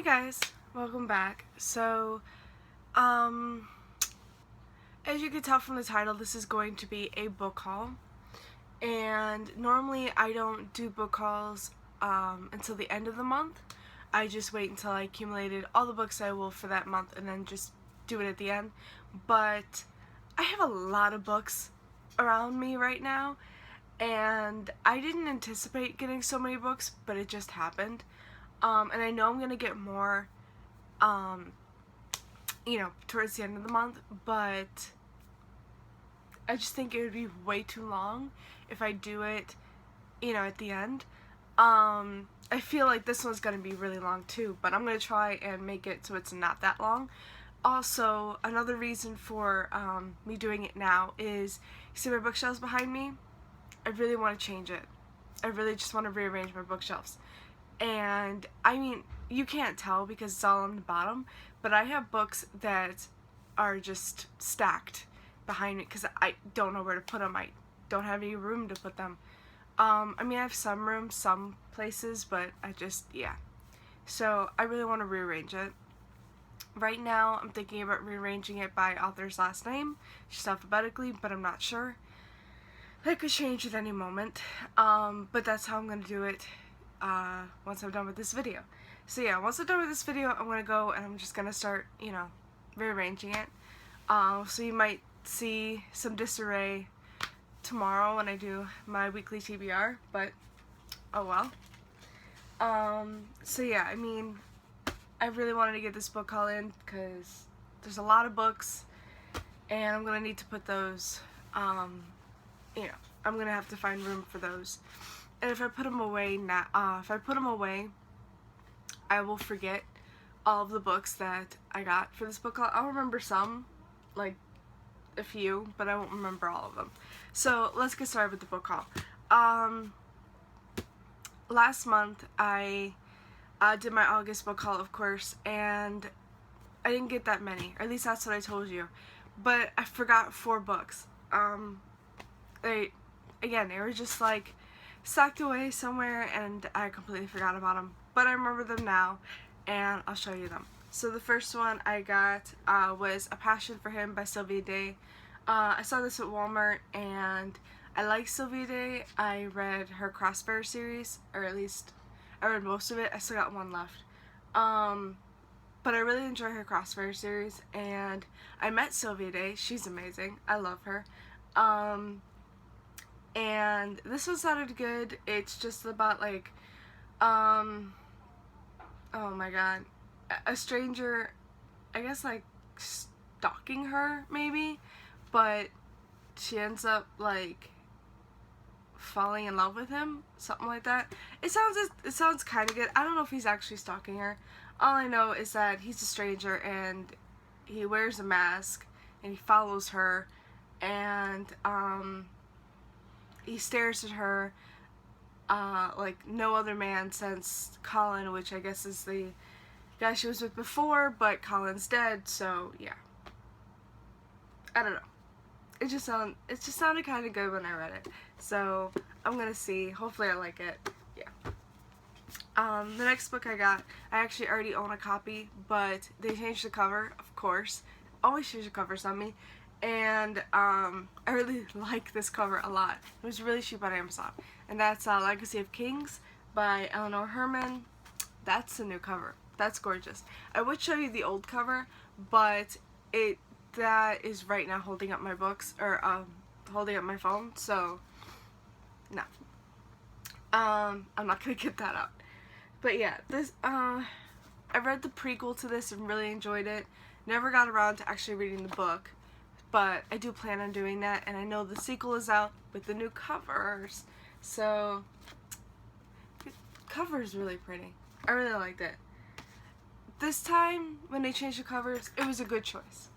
Hi guys, welcome back. As you can tell from the title, this is going to be a book haul. And normally I don't do book hauls until the end of the month. I just wait until I accumulated all the books I will for that month and then just do it at the end. But I have a lot of books around me right now, and I didn't anticipate getting so many books, but it just happened. And I know I'm gonna get more, towards the end of the month, but I just think it would be way too long if I do it, at the end. I feel like this one's gonna be really long too, but I'm gonna try and make it so it's not that long. Also, another reason for me doing it now is, you see my bookshelves behind me? I really want to change it. I really just want to rearrange my bookshelves. And I mean, you can't tell because it's all on the bottom, but I have books that are just stacked behind me because I don't know where to put them. I don't have any room to put them. I mean, I have some room, some places, but yeah. So I really want to rearrange it. Right now, I'm thinking about rearranging it by author's last name, just alphabetically, but I'm not sure. I could change at any moment, but that's how I'm going to do it once I'm done with this video. So yeah, once I'm done with this video, I'm going to go and I'm just going to start, rearranging it. So you might see some disarray tomorrow when I do my weekly TBR, but oh well. So yeah, I mean, I really wanted to get this book haul in because there's a lot of books and I'm going to need to put those, I'm going to have to find room for those. And if I put them away now, I will forget all of the books that I got for this book haul. I'll remember some, like a few, but I won't remember all of them. So let's get started with the book haul. Last month I did my August book haul, of course, and I didn't get that many, or at least that's what I told you. But I forgot 4 books. They were just like socked away somewhere and I completely forgot about them, but I remember them now and I'll show you them. So the first one I got was A Passion for Him by Sylvia Day. I saw this at Walmart and I like Sylvia Day. I read her Crossfire series, or at least I read most of it. I still got one left. But I really enjoy her Crossfire series, and I met Sylvia Day. She's amazing. I love her. And this one sounded good. It's just about like, oh my god, a stranger, I guess, like stalking her maybe, but she ends up like falling in love with him, something like that. It sounds kind of good. I don't know if he's actually stalking her. All I know is that he's a stranger and he wears a mask and he follows her, and he stares at her like no other man since Colin, which I guess is the guy she was with before, but Colin's dead, so yeah. I don't know. It just sounded kind of good when I read it. So I'm gonna see. Hopefully I like it. Yeah. The next book I got, I actually already own a copy, but they changed the cover, of course. Always change the covers on me. And I really like this cover a lot. It was really cheap on Amazon. And that's Legacy of Kings by Eleanor Herman. That's a new cover. That's gorgeous. I would show you the old cover, but that is right now holding up my books, or holding up my phone, so no. I'm not gonna get that out. But yeah, this I read the prequel to this and really enjoyed it. Never got around to actually reading the book, but I do plan on doing that, and I know the sequel is out with the new covers, so the cover is really pretty. I really liked it. This time, when they changed the covers, it was a good choice.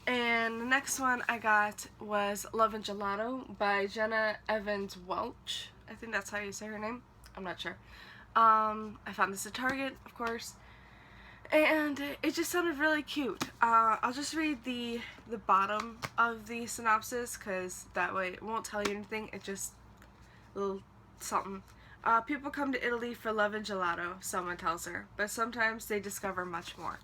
And the next one I got was Love and Gelato by Jenna Evans Welch. I think that's how you say her name. I'm not sure. I found this at Target, of course. And it just sounded really cute. I'll just read the bottom of the synopsis, because that way it won't tell you anything. It's just a little something. People come to Italy for love and gelato, someone tells her, but sometimes they discover much more.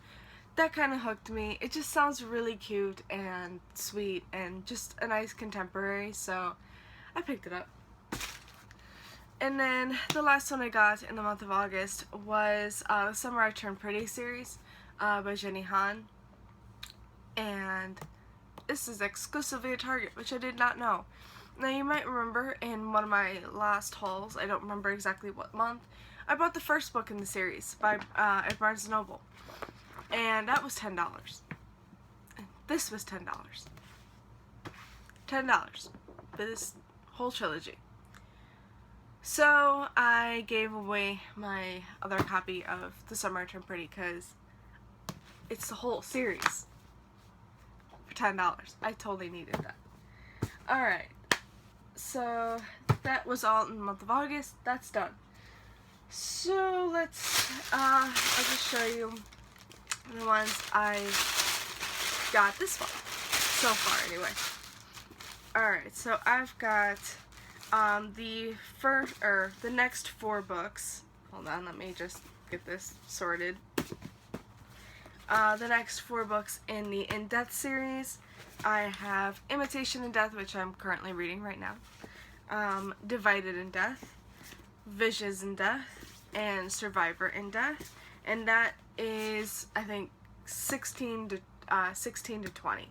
That kind of hooked me. It just sounds really cute and sweet and just a nice contemporary, so I picked it up. And then the last one I got in the month of August was The Summer I Turned Pretty series by Jenny Han. And this is exclusively at Target, which I did not know. Now you might remember in one of my last hauls, I don't remember exactly what month, I bought the first book in the series by at Barnes & Noble. And that was $10. And this was $10. $10 for this whole trilogy. So I gave away my other copy of The Summer I Turned Pretty because it's the whole series for $10. I totally needed that. Alright, so that was all in the month of August. That's done. So let's, I'll just show you the ones I got this fall. So far, anyway. Alright, so I've got the next 4 books. Hold on, let me just get this sorted. The next 4 books in the In Death series. I have Imitation in Death, which I'm currently reading right now. Divided in Death, Visions in Death, and Survivor in Death. And that is, I think, 16 to 20.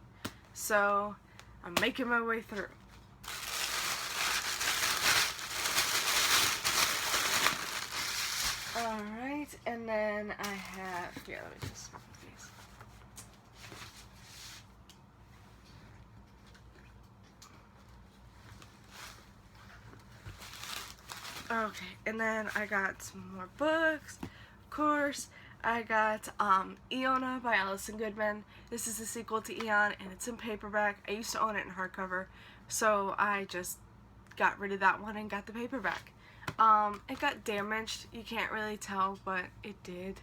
So I'm making my way through. Alright, and then I have, here, let me just move these. Okay, and then I got some more books, of course. I got Iona by Alison Goodman. This is the sequel to Eon, and it's in paperback. I used to own it in hardcover, so I just got rid of that one and got the paperback. It got damaged. You can't really tell, but it did.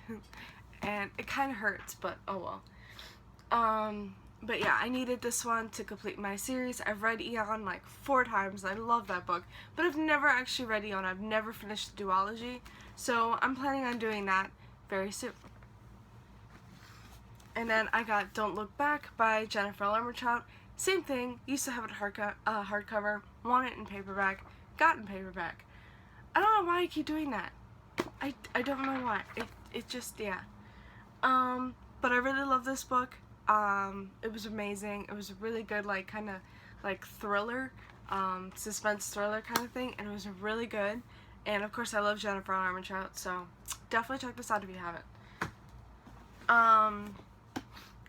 And it kind of hurts, but oh well. But yeah, I needed this one to complete my series. I've read Eon like 4 times. I love that book, but I've never actually read Eon. I've never finished the duology, so I'm planning on doing that very soon. And then I got Don't Look Back by Jennifer Lermerchild. Same thing, used to have it hardcover, want it in paperback, got in paperback. I don't know why I keep doing that. I don't know why. It just, yeah. But I really love this book. It was amazing. It was a really good, like, kind of, like, thriller, suspense thriller kind of thing, and it was really good. And of course I love Jennifer Lermerchild, so definitely check this out if you haven't.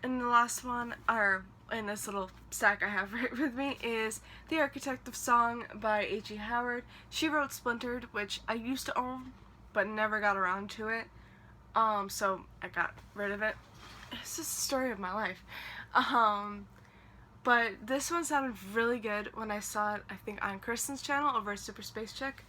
And the last one, or in this little stack I have right with me, is The Architect of Song by H.E. Howard. She wrote Splintered, which I used to own, but never got around to it. So I got rid of it. It's just the story of my life. But this one sounded really good when I saw it, I think, on Kristen's channel over at Super Space Chick.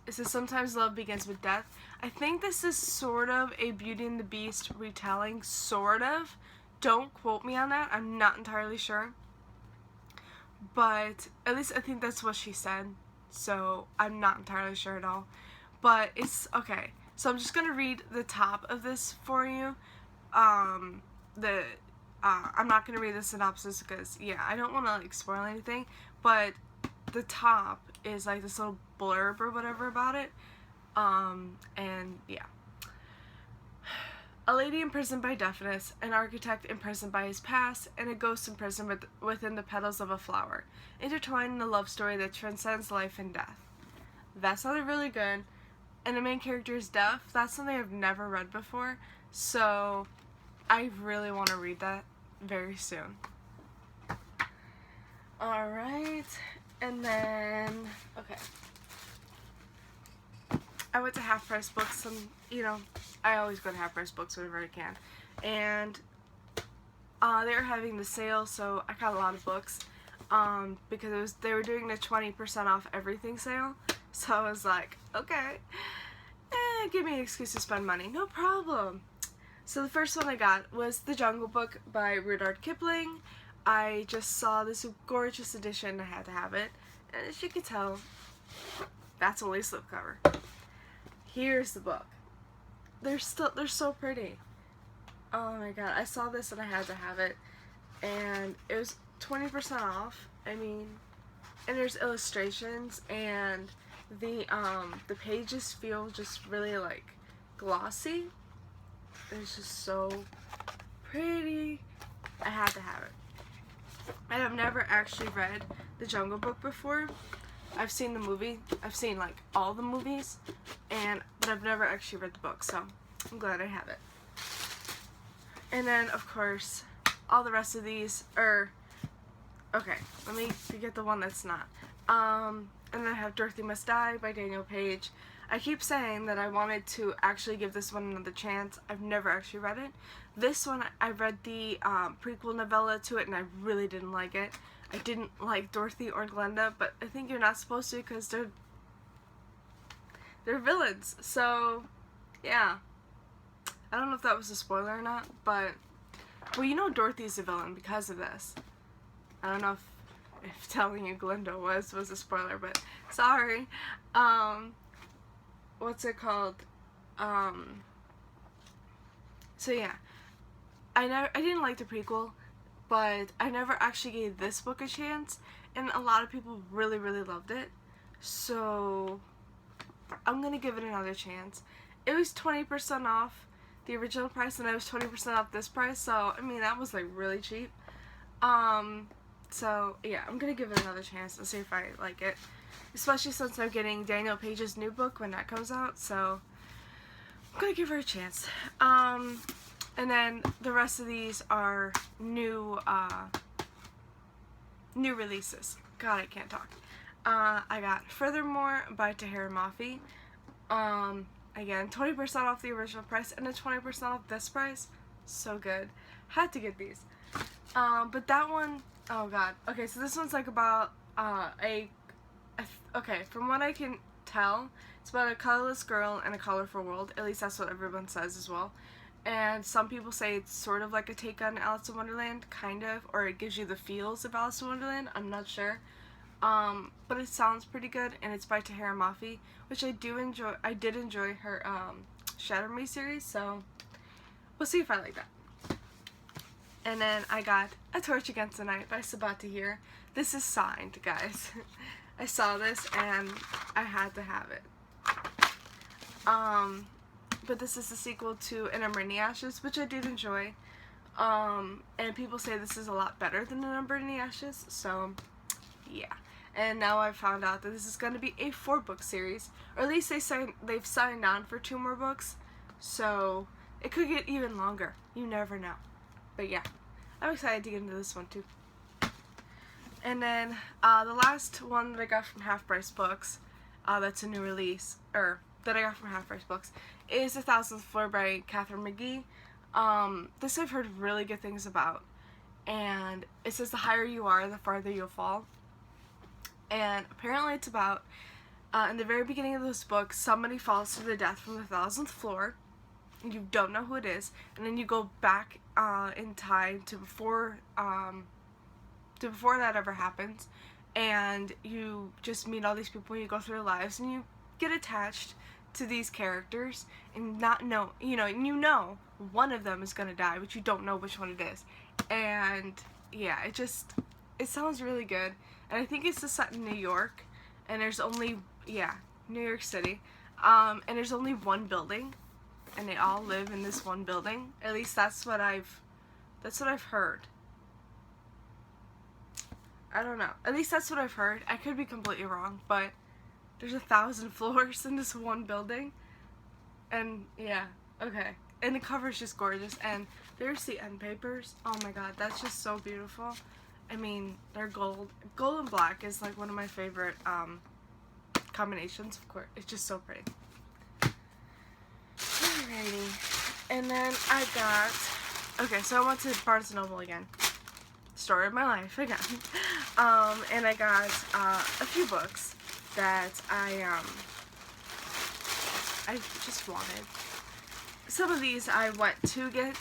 It says Sometimes Love Begins with Death. I think this is sort of a Beauty and the Beast retelling, sort of. Don't quote me on that. I'm not entirely sure. But at least I think that's what she said. So I'm not entirely sure at all. But it's okay. So I'm just gonna read the top of this for you. I'm not gonna read the synopsis because, yeah, I don't want to like spoil anything. But the top is like this little blurb or whatever about it. And yeah. A lady imprisoned by deafness, an architect imprisoned by his past, and a ghost imprisoned within the petals of a flower, intertwined in a love story that transcends life and death. That sounded really good. And the main character is deaf. That's something I've never read before, so I really want to read that very soon. Alright, and then, okay. I went to Half Price Books, and, you know, I always go to Half Price Books whenever I can. And they were having the sale, so I got a lot of books because they were doing the 20% off everything sale. So I was like, okay, give me an excuse to spend money, no problem. So the first one I got was The Jungle Book by Rudyard Kipling. I just saw this gorgeous edition, I had to have it. And as you can tell, That's only slipcover. Here's the book. They're so pretty. Oh my god, I saw this and I had to have it. And it was 20% off. I mean, and there's illustrations, and the pages feel just really like glossy. It's just so pretty. I had to have it. I have never actually read The Jungle Book before. I've seen the movie. I've seen like all the movies, but I've never actually read the book, so I'm glad I have it. And then of course, all the rest of these are okay. Let me get the one that's not. And then I have Dorothy Must Die by Daniel Page. I keep saying that I wanted to actually give this one another chance. I've never actually read it. This one, I read the prequel novella to it, and I really didn't like it. I didn't like Dorothy or Glenda, but I think you're not supposed to because they're villains. So, yeah. I don't know if that was a spoiler or not, but well, you know Dorothy's a villain because of this. I don't know if telling you Glenda was a spoiler, but sorry. What's it called? So yeah, I didn't like the prequel, but I never actually gave this book a chance, and a lot of people really loved it. So I'm gonna give it another chance. It was 20% off the original price, and I was 20% off this price, so I mean that was like really cheap. So yeah, I'm gonna give it another chance and see if I like it, especially since I'm getting Daniel Page's new book when that comes out, so I'm gonna give her a chance. And then the rest of these are new releases. God, I can't talk. I got Furthermore by Tahereh Mafi. Again, 20% off the original price and then 20% off this price. So good. Had to get these. But that one, oh god. Okay, so this one's like about okay, from what I can tell, it's about a colorless girl in a colorful world. At least that's what everyone says as well. And some people say it's sort of like a take on Alice in Wonderland, kind of, or it gives you the feels of Alice in Wonderland. I'm not sure. But it sounds pretty good, and it's by Tahereh Mafi, which I did enjoy her Shatter Me series, so we'll see if I like that. And then I got A Torch Against the Night by Sabaa Tahir. This is signed, guys. I saw this and I had to have it. But this is the sequel to An Ember in the Ashes, which I did enjoy. And people say this is a lot better than An Ember in the Ashes, so yeah. And now I've found out that this is going to be a 4-book series, or at least they've signed on for 2 more books, so it could get even longer. You never know. But yeah, I'm excited to get into this one too. And then the last one that I got from Half Price Books, that's a new release, or that I got from Half Price Books, is 1000th Floor by Katharine McGee. This I've heard really good things about, and it says the higher you are, the farther you'll fall. And apparently it's about, in the very beginning of this book, somebody falls to their death from the 1000th floor. You don't know who it is, and then you go back in time to before that ever happens, and you just meet all these people, and you go through their lives, and you get attached to these characters, and you know one of them is gonna die, but you don't know which one it is. And yeah, it sounds really good, and I think it's just set in New York, and there's only, yeah, New York City, and there's only one building, and they all live in this one building. At least that's what I've heard. I don't know. At least that's what I've heard. I could be completely wrong, but there's 1,000 floors in this one building, and yeah, okay. And the cover's just gorgeous, and there's the end papers. Oh my god, that's just so beautiful. I mean, they're gold. Gold and black is like one of my favorite combinations, of course. It's just so pretty. Alrighty. And then I got, okay, so I went to Barnes & Noble again. Story of my life again. And I got a few books that I just wanted. Some of these I went to get,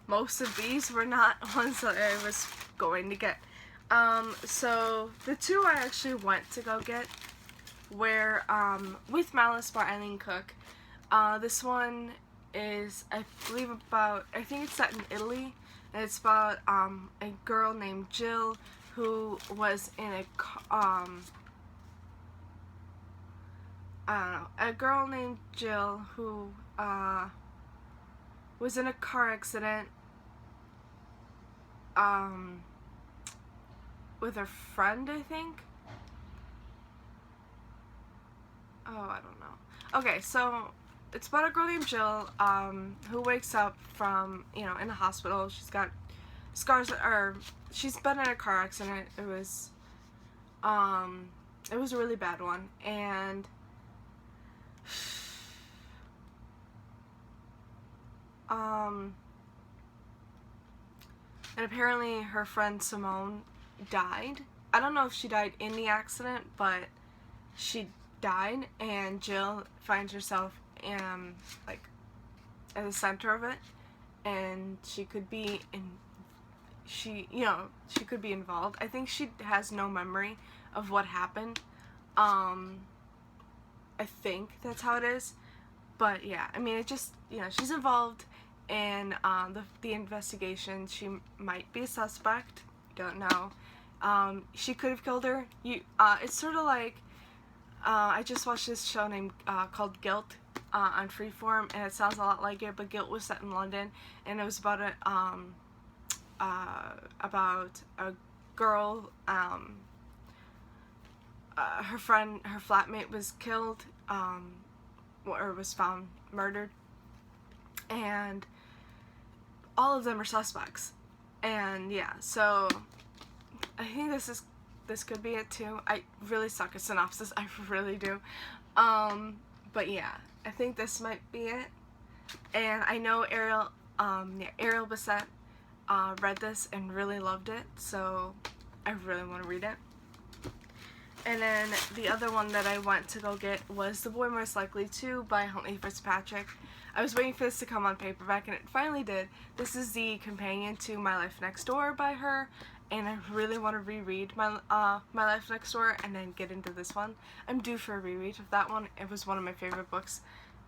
most of these were not ones that I was going to get. So the 2 I actually went to go get where, with Malice by Eileen Cook. This one is, I believe I think it's set in Italy, and it's about, a girl named Jill who was in a girl named Jill who, was in a car accident, with her friend, I think. Oh, I don't know. Okay, so it's about a girl named Jill, who wakes up from, in a hospital. She's got scars, or she's been in a car accident. It was a really bad one, and and apparently her friend Simone died. I don't know if she died in the accident, but she died, and Jill finds herself like at the center of it, and she could be involved. I think she has no memory of what happened. I think that's how it is. But yeah, I mean, it just, she's involved in the investigation. She might be a suspect. Don't know. She could have killed her. It's sort of like, I just watched this show called Guilt on Freeform, and it sounds a lot like it, but Guilt was set in London, and it was about a girl, her flatmate was killed, or was found murdered, and all of them are suspects. And yeah, so I think this could be it too. I really suck at synopsis, I really do. But yeah, I think this might be it. And I know Ariel Bissett read this and really loved it, so I really want to read it. And then the other one that I went to go get was The Boy Most Likely To by Huntley Fitzpatrick. I was waiting for this to come on paperback, and it finally did. This is the companion to My Life Next Door by her, and I really want to reread My Life Next Door and then get into this one. I'm due for a reread of that one. It was one of my favorite books.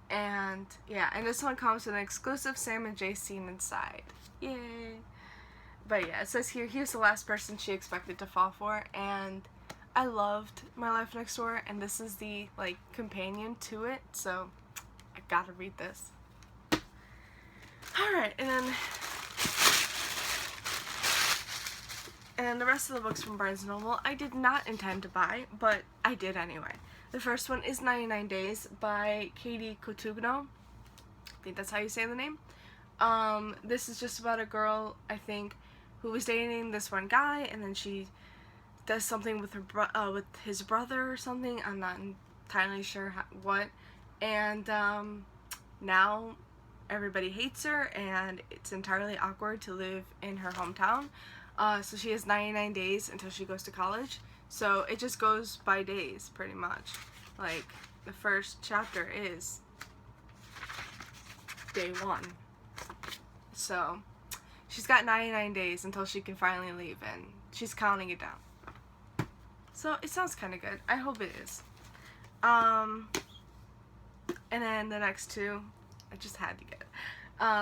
And yeah, and this one comes with an exclusive Sam and Jay scene inside. Yay! But yeah, it says here, he's the last person she expected to fall for, and I loved My Life Next Door, and this is the, companion to it, so I gotta read this. Alright, and then the rest of the books from Barnes & Noble I did not intend to buy, but I did anyway. The first one is 99 Days by Katie Cotugno. I think that's how you say the name. This is just about a girl, I think, who was dating this one guy, and then she does something with with his brother or something. I'm not entirely sure what. And now everybody hates her, and it's entirely awkward to live in her hometown. So she has 99 days until she goes to college. So it just goes by days, pretty much. Like, the first chapter is day 1. So she's got 99 days until she can finally leave, and she's counting it down. So it sounds kind of good. I hope it is. And then the next two, I just had to get.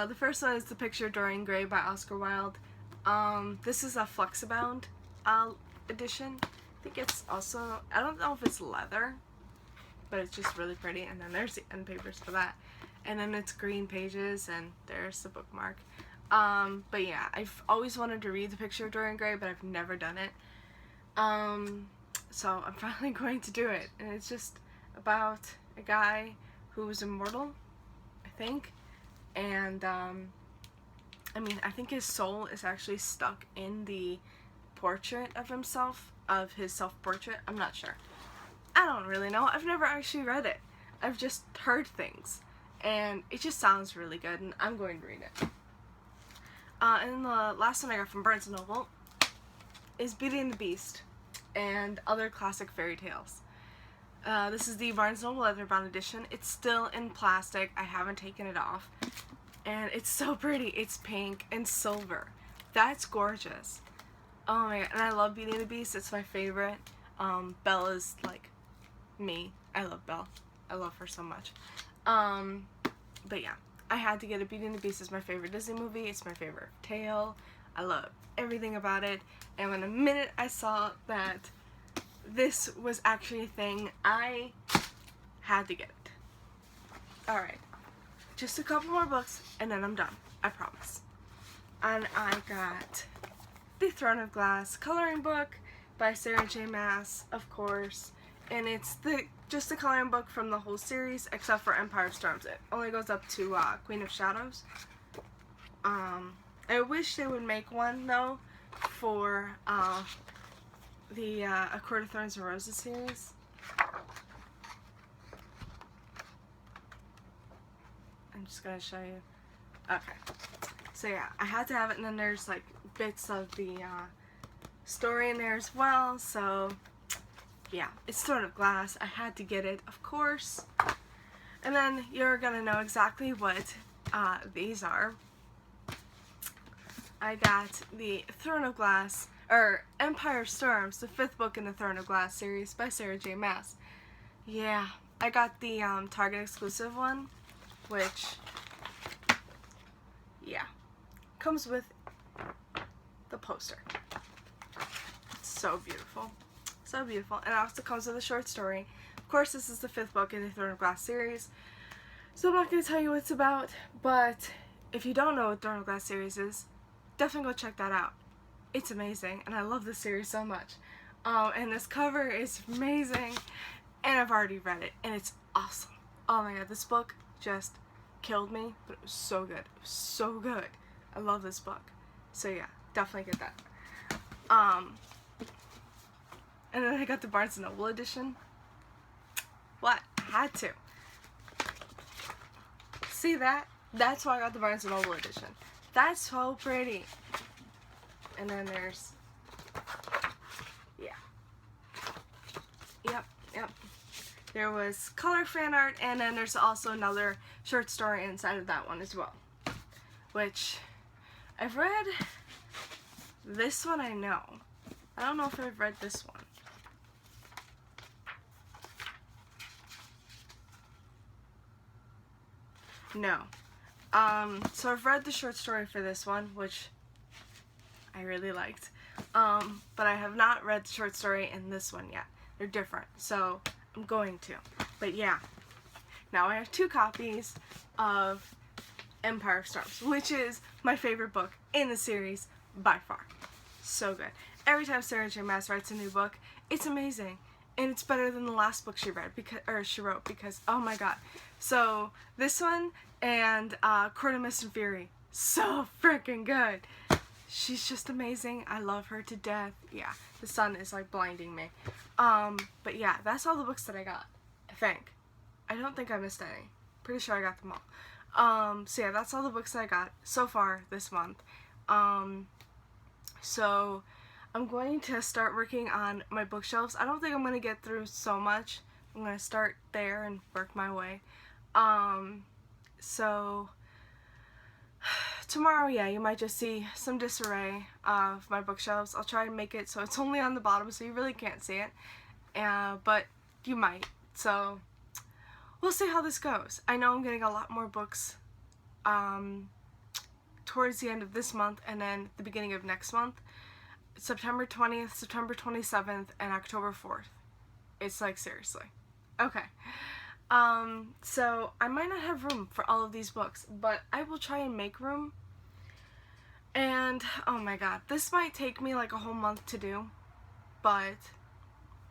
The first one is The Picture of Dorian Gray by Oscar Wilde. This is a Flexibound edition. I think it's also, I don't know if it's leather, but it's just really pretty. And then there's the end papers for that. And then it's green pages, and there's the bookmark. But yeah, I've always wanted to read The Picture of Dorian Gray, but I've never done it. So I'm finally going to do it. And it's just about a guy who was immortal, I think. And, I mean, I think his soul is actually stuck in the portrait of himself, of his self-portrait. I'm not sure. I don't really know. I've never actually read it. I've just heard things. And it just sounds really good, and I'm going to read it. And the last one I got from Barnes & Noble is Beauty and the Beast and Other Classic Fairy Tales. This is the Barnes & Noble Leatherbound edition. It's still in plastic. I haven't taken it off. And it's so pretty. It's pink and silver. That's gorgeous. Oh my god. And I love Beauty and the Beast. It's my favorite. Bella's, me. I love Belle. I love her so much. But yeah, I had to get it. Beauty and the Beast is my favorite Disney movie. It's my favorite tale. I love everything about it. And when the minute I saw that this was actually a thing, I had to get it. Alright, just a couple more books and then I'm done. I promise. And I got The Throne of Glass coloring book by Sarah J. Maas, of course. And it's just a coloring book from the whole series, except for Empire of Storms. It only goes up to Queen of Shadows. I wish they would make one, though, for the A Court of Thorns and Roses series. I'm just going to show you. Okay. So yeah, I had to have it, and then there's like bits of the story in there as well, so yeah, it's Throne of Glass. I had to get it, of course. And then you're gonna know exactly what these are. I got the Throne of Glass, or Empire of Storms, the 5th book in the Throne of Glass series by Sarah J. Maas. Yeah, I got the Target exclusive one, which, yeah, comes with the poster. It's so beautiful. So beautiful. And it also comes with a short story. Of course, this is the 5th book in the Throne of Glass series, so I'm not going to tell you what it's about, but if you don't know what Throne of Glass series is, definitely go check that out. It's amazing, and I love this series so much. And this cover is amazing, and I've already read it, and it's awesome. Oh my god, this book just killed me, but it was so good. It was so good. I love this book. So yeah, definitely get that. And then I got the Barnes & Noble edition. What? Had to. See that? That's why I got the Barnes & Noble edition. That's so pretty. And then there's, yeah. Yep. There was color fan art, and then there's also another short story inside of that one as well. Which, I've read this one, I know. I don't know if I've read this one. No. So I've read the short story for this one, which I really liked. But I have not read the short story in this one yet. They're different, so I'm going to. But yeah. Now I have 2 copies of Empire of Storms, which is my favorite book in the series by far. So good. Every time Sarah J. Maas writes a new book, it's amazing. And it's better than the last book she wrote because oh my god. So this one and Court of Mist and Fury, so freaking good. She's just amazing. I love her to death. Yeah, the sun is like blinding me. But yeah, that's all the books that I got, I think. I don't think I missed any. Pretty sure I got them all. So yeah, that's all the books that I got so far this month. So I'm going to start working on my bookshelves. I don't think I'm going to get through so much. I'm going to start there and work my way. So tomorrow, yeah, you might just see some disarray of my bookshelves. I'll try to make it so it's only on the bottom so you really can't see it. But you might. So we'll see how this goes. I know I'm getting a lot more books towards the end of this month and then the beginning of next month. September 20th, September 27th, and October 4th. It's like, seriously. Okay. So I might not have room for all of these books, but I will try and make room. And, oh my god, this might take me like a whole month to do, but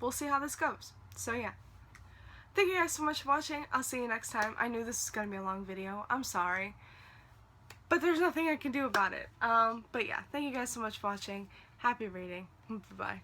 we'll see how this goes. So yeah. Thank you guys so much for watching. I'll see you next time. I knew this was going to be a long video. I'm sorry. But there's nothing I can do about it. But yeah, thank you guys so much for watching. Happy reading. Bye-bye.